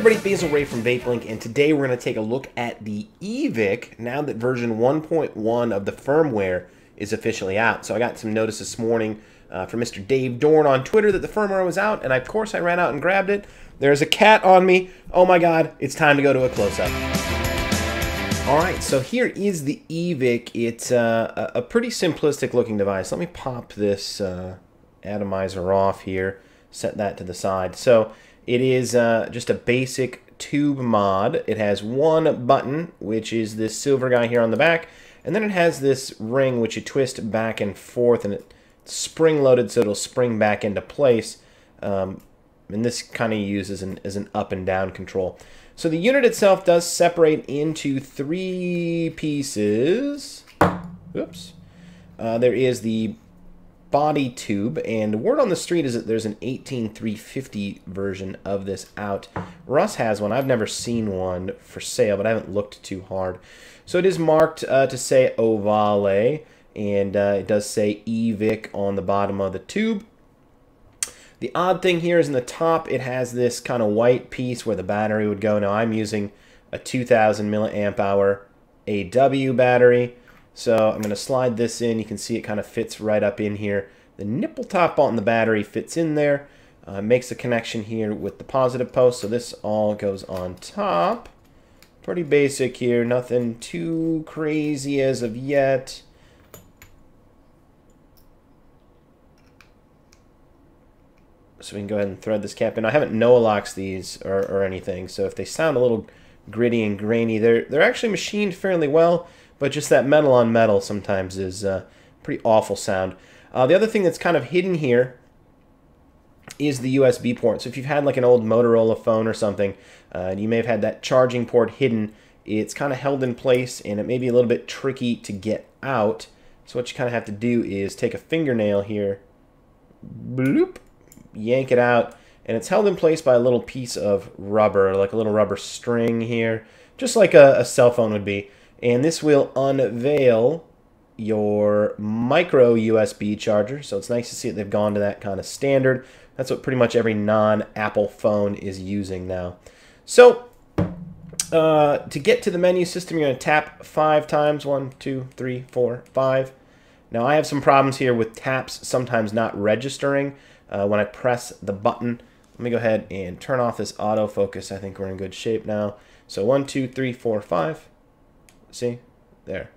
everybody, Basilray from VapeLink, and today we're going to take a look at the eVic now that version 1.1 of the firmware is officially out. So I got some notice this morning from Mr. Dave Dorn on Twitter that the firmware was out, and of course I ran out and grabbed it. There's a cat on me. Oh my god, it's time to go to a close-up. Alright, so here is the eVic. It's a pretty simplistic looking device. Let me pop this atomizer off here, set that to the side. So it is just a basic tube mod. It has one button, which is this silver guy here on the back, and then it has this ring which you twist back and forth, and it's spring-loaded so it'll spring back into place. And this kind of uses as an up and down control. So the unit itself does separate into three pieces. Oops. There is the body tube, and word on the street is that there's an 18350 version of this out. Russ has one. I've never seen one for sale, but I haven't looked too hard. So it is marked to say Ovale, and it does say eVic on the bottom of the tube. The odd thing here is in the top, it has this kind of white piece where the battery would go. Now I'm using a 2000 milliamp hour AW battery. So I'm going to slide this in. You can see it kind of fits right up in here. The nipple top on the battery fits in there. Makes a connection here with the positive post. So this all goes on top. Pretty basic here. Nothing too crazy as of yet. So we can go ahead and thread this cap in. I haven't Noaloxed these or anything. So if they sound a little gritty and grainy, they're actually machined fairly well. But just that metal on metal sometimes is a pretty awful sound. The other thing that's kind of hidden here is the USB port. So if you've had like an old Motorola phone or something, you may have had that charging port hidden. It's kind of held in place, and it may be a little bit tricky to get out. So what you kind of have to do is take a fingernail here, bloop, yank it out, and it's held in place by a little piece of rubber, like a little rubber string here, just like a cell phone would be. And this will unveil your micro USB charger. So it's nice to see that they've gone to that kind of standard. That's what pretty much every non-Apple phone is using now. So to get to the menu system, you're going to tap 5 times. 1, 2, 3, 4, 5. Now I have some problems here with taps sometimes not registering when I press the button. Let me go ahead and turn off this autofocus. I think we're in good shape now. So 1, 2, 3, 4, 5. See? There.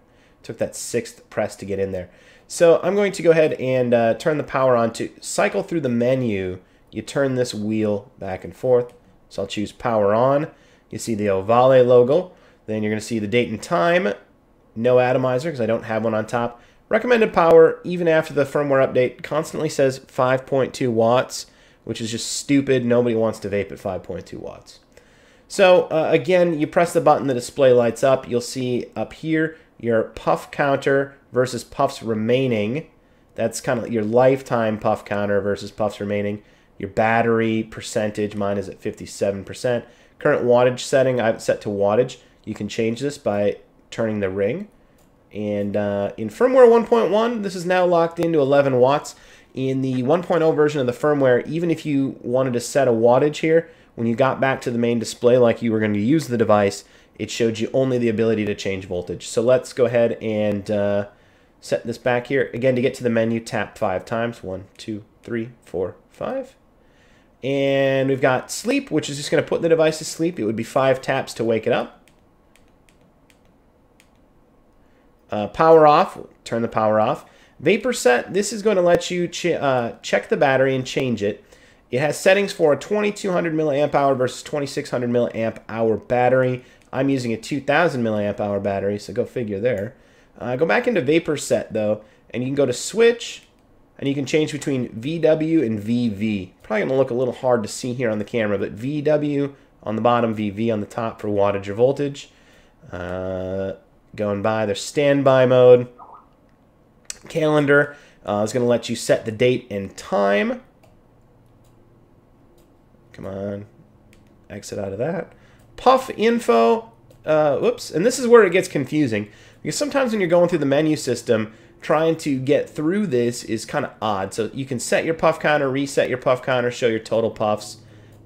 Took that 6th press to get in there. So I'm going to go ahead and turn the power on. To cycle through the menu, you turn this wheel back and forth. So I'll choose power on. You see the Ovale logo. Then you're going to see the date and time. No atomizer because I don't have one on top. Recommended power, even after the firmware update, constantly says 5.2 watts, which is just stupid. Nobody wants to vape at 5.2 watts. So again, you press the button, the display lights up. You'll see up here your puff counter versus puffs remaining. That's kind of your lifetime puff counter versus puffs remaining. Your battery percentage, mine is at 57%. Current wattage setting, I've set to wattage. You can change this by turning the ring. And in firmware 1.1, this is now locked into 11 watts. In the 1.0 version of the firmware, even if you wanted to set a wattage here, when you got back to the main display like you were going to use the device, it showed you only the ability to change voltage. So let's go ahead and set this back here. Again, to get to the menu, tap 5 times. 1, 2, 3, 4, 5. And we've got sleep, which is just going to put the device to sleep. It would be 5 taps to wake it up. Power off, turn the power off. Vapor set, this is going to let you check the battery and change it. It has settings for a 2200 milliamp hour versus 2600 milliamp hour battery. I'm using a 2000 milliamp hour battery, so go figure there. Go back into vapor set though, and you can go to switch, and you can change between VW and VV. Probably going to look a little hard to see here on the camera, but VW on the bottom, VV on the top for wattage or voltage. Going by their standby mode. Calendar is going to let you set the date and time. Come on. Exit out of that. Puff info. Whoops. And this is where it gets confusing. Because sometimes when you're going through the menu system, trying to get through this is kind of odd. So you can set your puff counter, reset your puff counter, show your total puffs.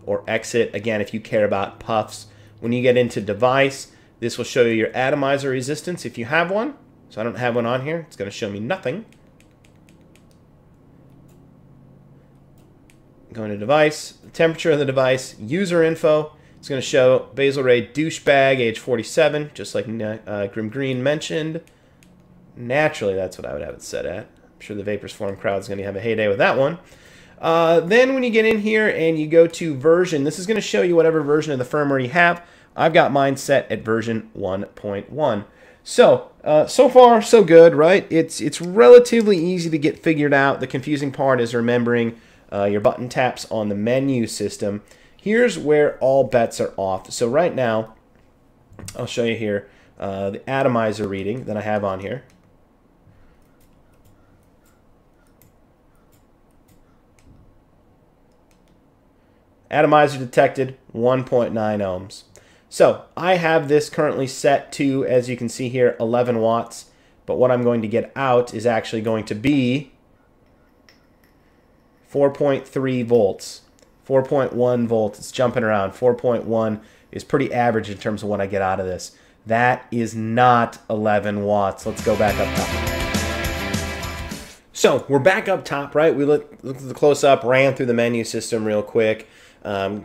or exit. Again, if you care about puffs. When you get into device, this will show you your atomizer resistance if you have one. So I don't have one on here. It's going to show me nothing. Going to device, the temperature of the device, user info. It's going to show Basilray douchebag, age 47, just like Grim Green mentioned. Naturally, that's what I would have it set at. I'm sure the Vapors Forum crowd is going to have a heyday with that one. Then when you get in here and you go to version, this is going to show you whatever version of the firmware you have. I've got mine set at version 1.1. So, so far, so good, right? It's relatively easy to get figured out. The confusing part is remembering your button taps on the menu system. Here's where all bets are off. So right now, I'll show you here the atomizer reading that I have on here. Atomizer detected 1.9 ohms. So I have this currently set to, as you can see here, 11 watts. But what I'm going to get out is actually going to be 4.3 volts. 4.1 volts. It's jumping around. 4.1 is pretty average in terms of what I get out of this. That is not 11 watts. Let's go back up top. So we're back up top, right? We looked at the close-up, ran through the menu system real quick.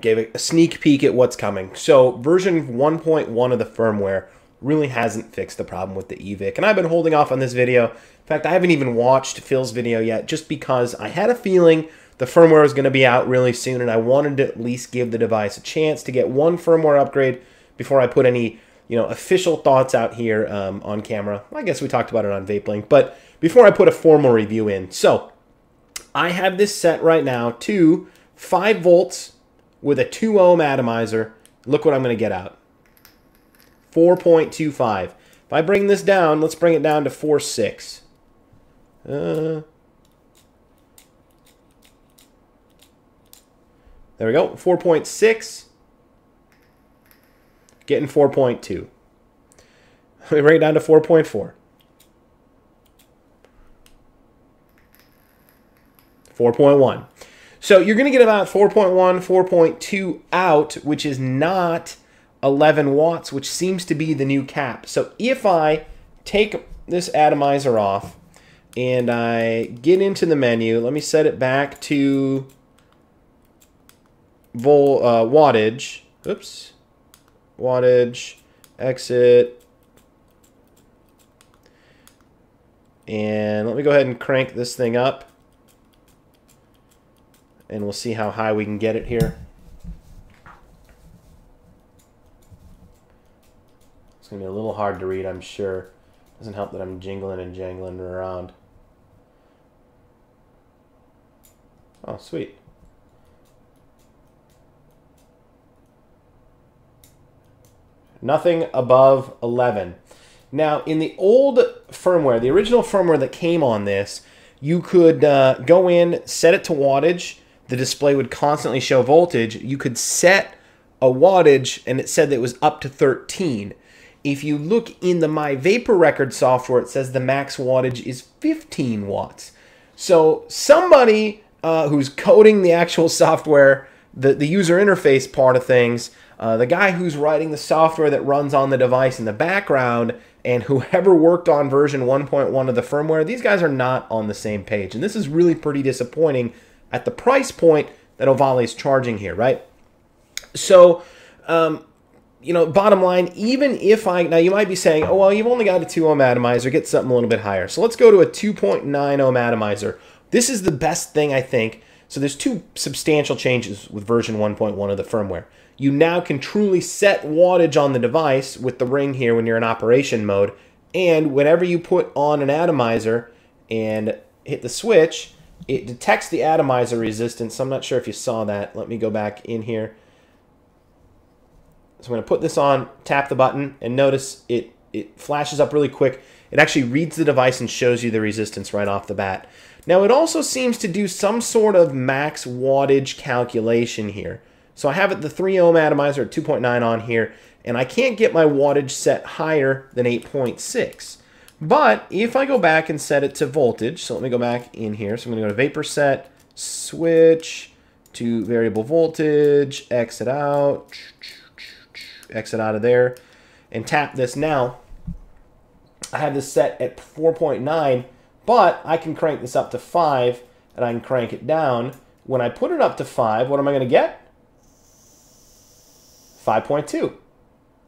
Gave a sneak peek at what's coming. So version 1.1 of the firmware really hasn't fixed the problem with the eVic. And I've been holding off on this video. In fact, I haven't even watched Phil's video yet just because I had a feeling the firmware was going to be out really soon and I wanted to at least give the device a chance to get one firmware upgrade before I put any official thoughts out here on camera. I guess we talked about it on VapeLink, but before I put a formal review in. So I have this set right now to 5 volts with a 2 ohm atomizer. Look what I'm going to get out. 4.25. If I bring this down, let's bring it down to 4.6. There we go. 4.6. Getting 4.2. Let me bring it down to 4.4. 4.1. So you're going to get about 4.1, 4.2 out, which is not 11 watts, which seems to be the new cap. So if I take this atomizer off and I get into the menu, let me set it back to wattage. Oops. Wattage, exit. And let me go ahead and crank this thing up. And we'll see how high we can get it here. It's going to be a little hard to read, I'm sure. Doesn't help that I'm jingling and jangling around. Oh, sweet. Nothing above 11. Now, in the old firmware, the original firmware that came on this, you could go in, set it to wattage. The display would constantly show voltage. You could set a wattage, and it said that it was up to 13. If you look in the My Vapor Record software, it says the max wattage is 15 watts. So somebody who's coding the actual software, the user interface part of things, the guy who's writing the software that runs on the device in the background, and whoever worked on version 1.1 of the firmware, these guys are not on the same page. And this is really pretty disappointing at the price point that Ovale is charging here, right? So, bottom line, even if now you might be saying, oh, well, you've only got a 2 ohm atomizer, get something a little bit higher. So let's go to a 2.9 ohm atomizer. This is the best thing, I think. So there's 2 substantial changes with version 1.1 of the firmware. You now can truly set wattage on the device with the ring here when you're in operation mode. And whenever you put on an atomizer and hit the switch, it detects the atomizer resistance. I'm not sure if you saw that. Let me go back in here. So I'm going to put this on, tap the button, and notice it flashes up really quick. It actually reads the device and shows you the resistance right off the bat. Now, it also seems to do some sort of max wattage calculation here. So I have it the 3 ohm atomizer at 2.9 on here, and I can't get my wattage set higher than 8.6. But if I go back and set it to voltage, so let me go back in here. So I'm going to go to Vapor Set, switch to variable voltage, exit out of there, and tap this now. I have this set at 4.9, but I can crank this up to 5, and I can crank it down. When I put it up to 5, what am I going to get? 5.2,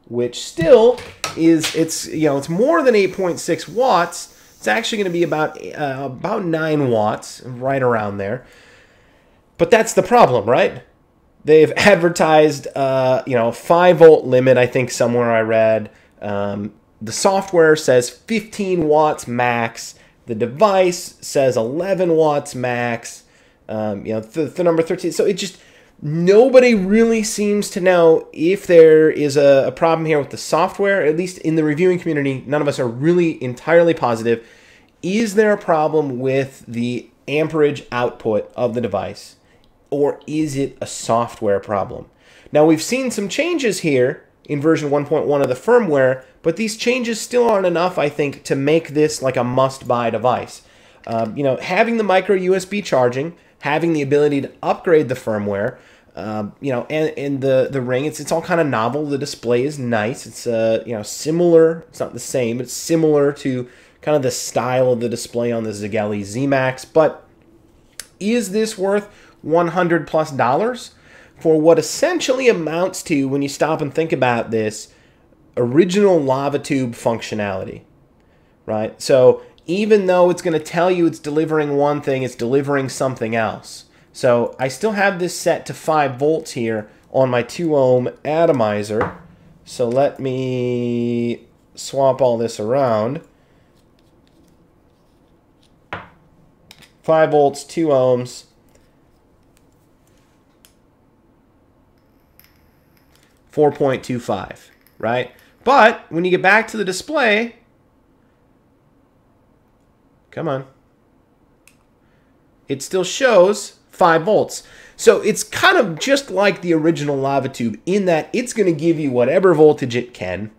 which still is, it's more than 8.6 watts. It's actually going to be about 9 watts, right around there. But that's the problem, right? They've advertised, 5-volt limit, I think somewhere I read. The software says 15 watts max. The device says 11 watts max. The number 13. So it just, nobody really seems to know if there is a problem here with the software. At least in the reviewing community, none of us are really entirely positive. Is there a problem with the amperage output of the device? Or is it a software problem? Now, we've seen some changes here in version 1.1 of the firmware, but these changes still aren't enough, I think, to make this like a must-buy device. Having the micro USB charging, having the ability to upgrade the firmware, and the ring, it's all kind of novel. The display is nice. It's similar. It's not the same. It's similar to kind of the style of the display on the Zigelli Z-Max. But is this worth $100+ for what essentially amounts to, when you stop and think about this, original lava tube functionality, right? So even though it's going to tell you it's delivering one thing, it's delivering something else. So I still have this set to 5 volts here on my 2 ohm atomizer. So let me swap all this around. 5 volts, 2 ohms. 4.25, right? But when you get back to the display, come on, it still shows 5 volts. So it's kind of just like the original lava tube in that it's going to give you whatever voltage it can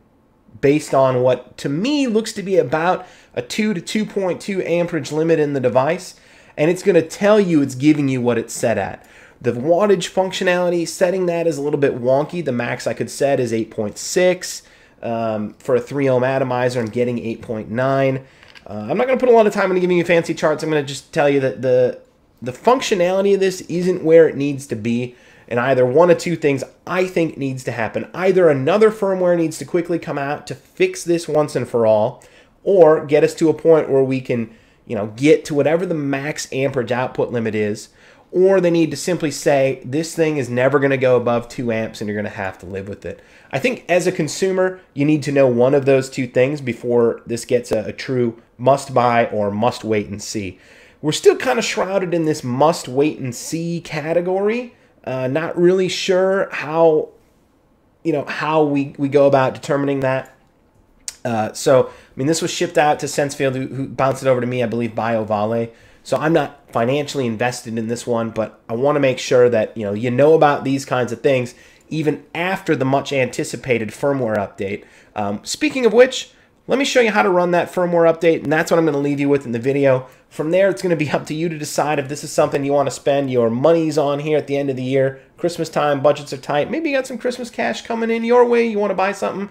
based on what, to me, looks to be about a 2 to 2.2 amperage limit in the device. And it's going to tell you it's giving you what it's set at. The wattage functionality, setting that is a little bit wonky. The max I could set is 8.6 for a 3 ohm atomizer. I'm getting 8.9. I'm not going to put a lot of time into giving you fancy charts. I'm going to just tell you that the functionality of this isn't where it needs to be. And either one of two things I think needs to happen. Either another firmware needs to quickly come out to fix this once and for all, or get us to a point where we can, get to whatever the max amperage output limit is. Or they need to simply say, this thing is never going to go above 2 amps and you're going to have to live with it. I think as a consumer, you need to know one of those two things before this gets a true must-buy or must-wait-and-see. We're still kind of shrouded in this must-wait-and-see category. Not really sure how we go about determining that. This was shipped out to Sensefield, who bounced it over to me, I believe, by Ovale. So I'm not financially invested in this one, but I want to make sure that you know about these kinds of things even after the much anticipated firmware update. Speaking of which, let me show you how to run that firmware update, and that's what I'm going to leave you with in the video. From there, it's going to be up to you to decide if this is something you want to spend your monies on here at the end of the year. Christmas time, budgets are tight. Maybe you got some Christmas cash coming in your way. You want to buy something.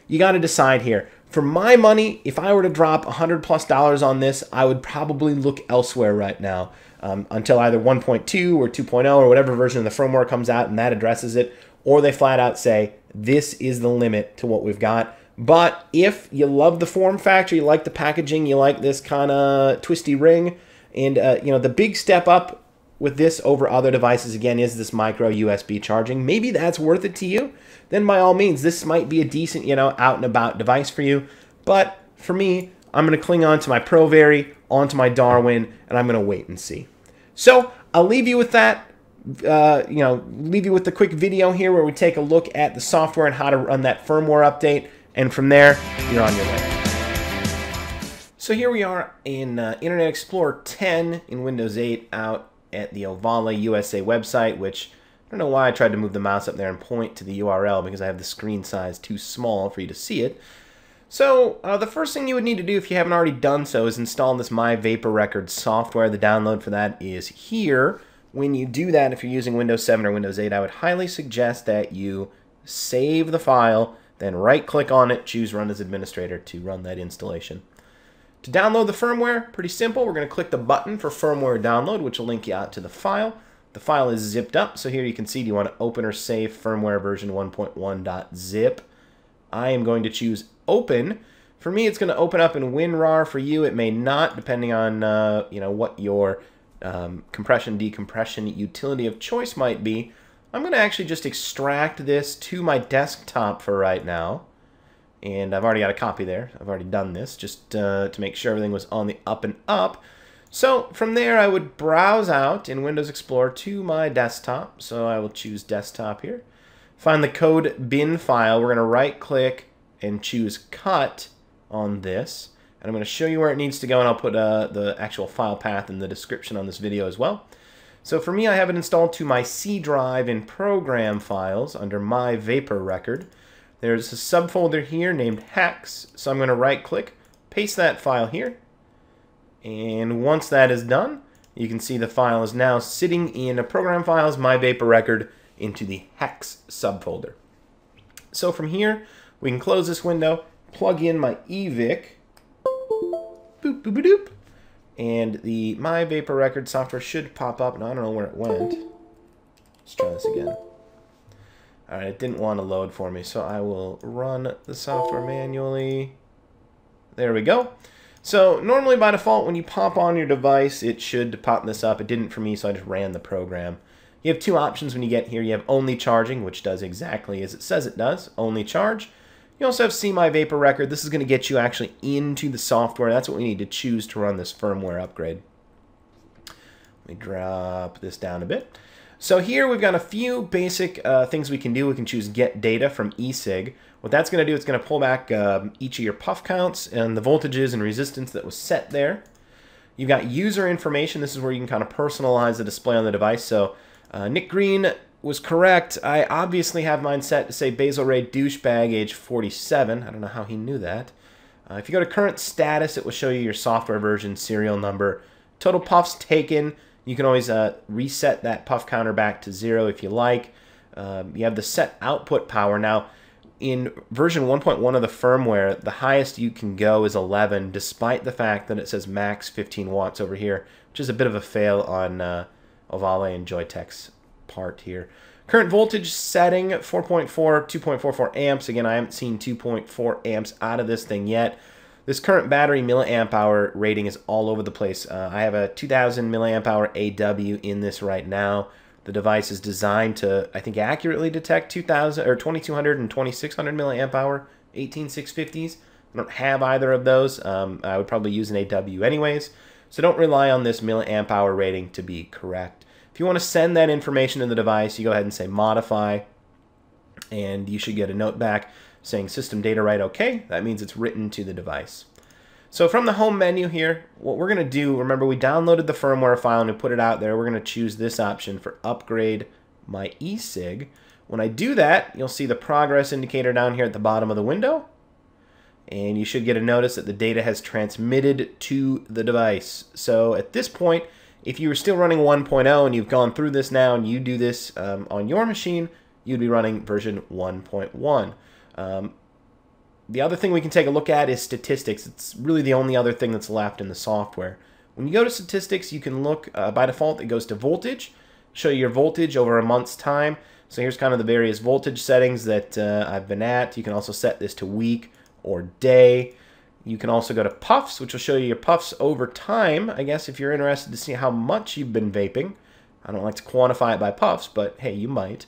You got to decide here. For my money, if I were to drop $100+ on this, I would probably look elsewhere right now until either 1.2 or 2.0 or whatever version of the firmware comes out and that addresses it, or they flat out say, this is the limit to what we've got. But if you love the form factor, you like the packaging, you like this kind of twisty ring, and the big step up with this over other devices, again, is this micro USB charging. Maybe that's worth it to you. Then by all means, this might be a decent, out and about device for you. But for me, I'm going to cling on to my ProVary, onto my Darwin, and I'm going to wait and see. So I'll leave you with that. Leave you with the quick video here where we take a look at the software and how to run that firmware update. And from there, you're on your way. So here we are in Internet Explorer 10 in Windows 8 out at the Ovale USA website, which I don't know why I tried to move the mouse up there and point to the URL because I have the screen size too small for you to see it. So the first thing you would need to do if you haven't already done so is install this My Vapor Records software. The download for that is here. when you do that, if you're using Windows 7 or Windows 8, I would highly suggest that you save the file, then right-click on it, choose Run as Administrator to run that installation. To download the firmware, pretty simple. We're going to click the button for firmware download, which will link you out to the file. The file is zipped up, so here you can see, do you want to open or save firmware version 1.1.zip? I am going to choose open. For me, it's going to open up in WinRAR. For you, it may not, depending on what your compression, decompression utility of choice might be. I'm going to actually just extract this to my desktop for right now. And I've already got a copy there. I've already done this just to make sure everything was on the up and up. So from there, I would browse out in Windows Explorer to my desktop. So I will choose desktop here. Find the code bin file. We're going to right-click and choose cut on this. And I'm going to show you where it needs to go, and I'll put the actual file path in the description on this video as well. So for me, I have it installed to my C drive in Program Files under My Vapor Record. There's a subfolder here named Hex, so I'm going to right-click, paste that file here, and once that is done, you can see the file is now sitting in a Program Files My Vapor Record into the Hex subfolder. So from here, we can close this window, plug in my eVic, boop, boop, boop, doop, and the My Vapor Record software should pop up. Now, I don't know where it went. Let's try this again. Alright, it didn't want to load for me, so I will run the software manually. There we go. So normally by default, when you pop on your device, it should pop this up. It didn't for me, so I just ran the program. You have two options when you get here. You have only charging, which does exactly as it says it does, only charge. You also have See My Vapor Record. This is going to get you actually into the software. That's what we need to choose to run this firmware upgrade. Let me drop this down a bit. So here we've got a few basic things we can do. We can choose Get Data from eSig. What that's going to do, it's going to pull back each of your puff counts and the voltages and resistance that was set there. You've got user information. This is where you can kind of personalize the display on the device. So Nick Green was correct. I obviously have mine set to say Basilray douchebag age 47. I don't know how he knew that. If you go to current status, it will show you your software version, serial number, total puffs taken. You can always reset that puff counter back to 0 if you like. You have the set output power. Now, in version 1.1 of the firmware, the highest you can go is 11, despite the fact that it says max 15 watts over here, which is a bit of a fail on Ovale and Joytech's part here. Current voltage setting, 4.4, 2.44 amps. Again, I haven't seen 2.4 amps out of this thing yet. This current battery milliamp hour rating is all over the place. I have a 2000 milliamp hour AW in this right now. The device is designed to, I think, accurately detect 2000 or 2200 and 2600 milliamp hour 18650s. I don't have either of those. I would probably use an AW anyways. So don't rely on this milliamp hour rating to be correct. If you want to send that information to the device, you go ahead and say modify, and you should get a note back saying system data write OK. That means it's written to the device. So from the home menu here, what we're going to do, remember we downloaded the firmware file and we put it out there. We're going to choose this option for upgrade my eSig. When I do that, you'll see the progress indicator down here at the bottom of the window. And you should get a notice that the data has transmitted to the device. So at this point, if you were still running 1.0 and you've gone through this now and you do this on your machine, you'd be running version 1.1. The other thing we can take a look at is statistics. It's really the only other thing that's left in the software. When you go to statistics, you can look, by default, it goes to voltage, show you your voltage over a month's time. So here's kind of the various voltage settings that I've been at. You can also set this to week or day. You can also go to puffs, which will show you your puffs over time, I guess, if you're interested to see how much you've been vaping. I don't like to quantify it by puffs, but hey, you might.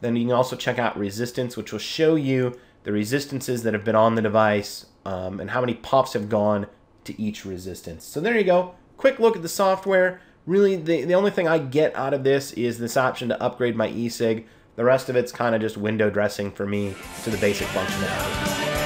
Then you can also check out resistance, which will show you the resistances that have been on the device and how many puffs have gone to each resistance. So there you go. Quick look at the software. Really, the only thing I get out of this is this option to upgrade my eSig. The rest of it's kind of just window dressing for me to the basic functionality.